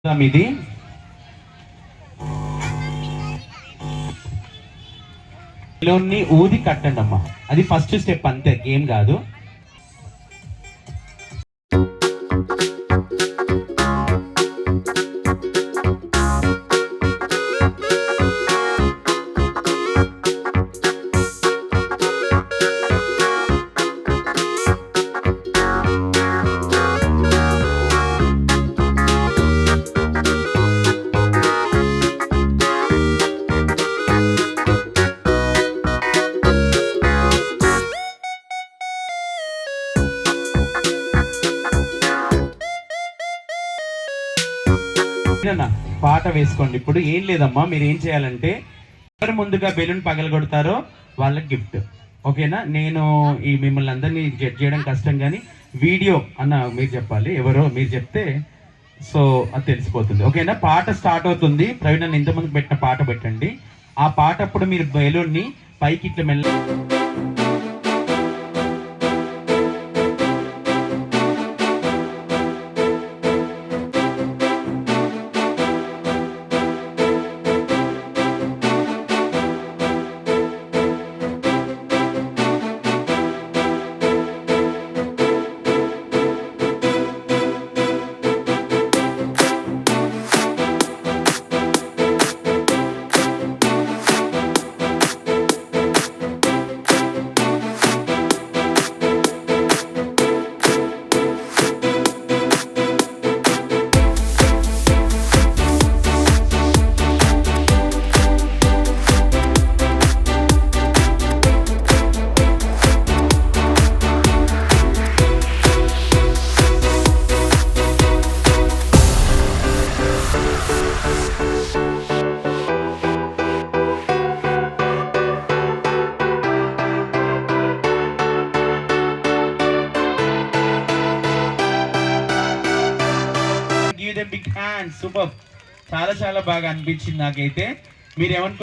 ఇది బెలూన్ని ఊది కట్టండి అమ్మా. అది ఫస్ట్ స్టెప్, అంతే, గేమ్ కాదు. పాట వేసుకోండి. ఇప్పుడు ఏం లేదమ్మా, మీరు ఏం చేయాలంటే ఎవరు ముందుగా బెలూన్ పగలగొడతారో వాళ్ళకి గిఫ్ట్. ఓకేనా? నేను ఈ మిమ్మల్ని అందరినీ జడ్జ్ చేయడం కష్టం, కానీ వీడియో అన్న మీరు చెప్పాలి, ఎవరో మీరు చెప్తే సో అది తెలిసిపోతుంది. ఓకేనా? పాట స్టార్ట్ అవుతుంది. ప్రవీణ్ అన్న ఇంతమందికి పెట్టిన పాట పెట్టండి. ఆ పాట అప్పుడు మీరు బెలూన్ని పైకి ఇట్లా మెల్ల బిగ్ హ్యాండ్. సూపర్, చాలా చాలా బాగా అనిపించింది నాకైతే. మీరు ఏమనుకో